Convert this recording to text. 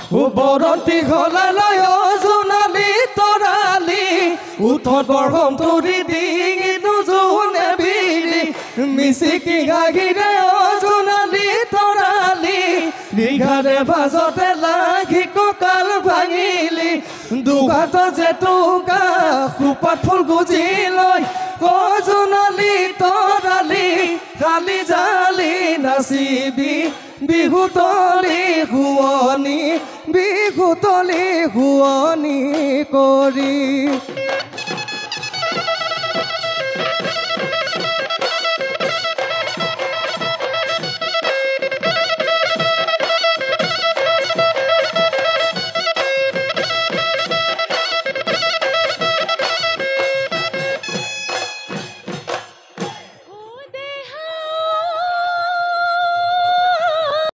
বৰন্তি ঘলালৈ জোনালী তৰালি উঠত বৰষম তৰি ডিঙিনো জোনে বিৰি মিচিকি গাগিৰে জোনালী তৰালি নিঘাৰে ভাজতে লাগি কঁকাল ভাঙিলি দুঘাট জেতুকা খোপাত ফুল গুজি লৈ জোনালী তৰালি কালি জালি নাচিবি বিহুতলি শুৱনি কৰি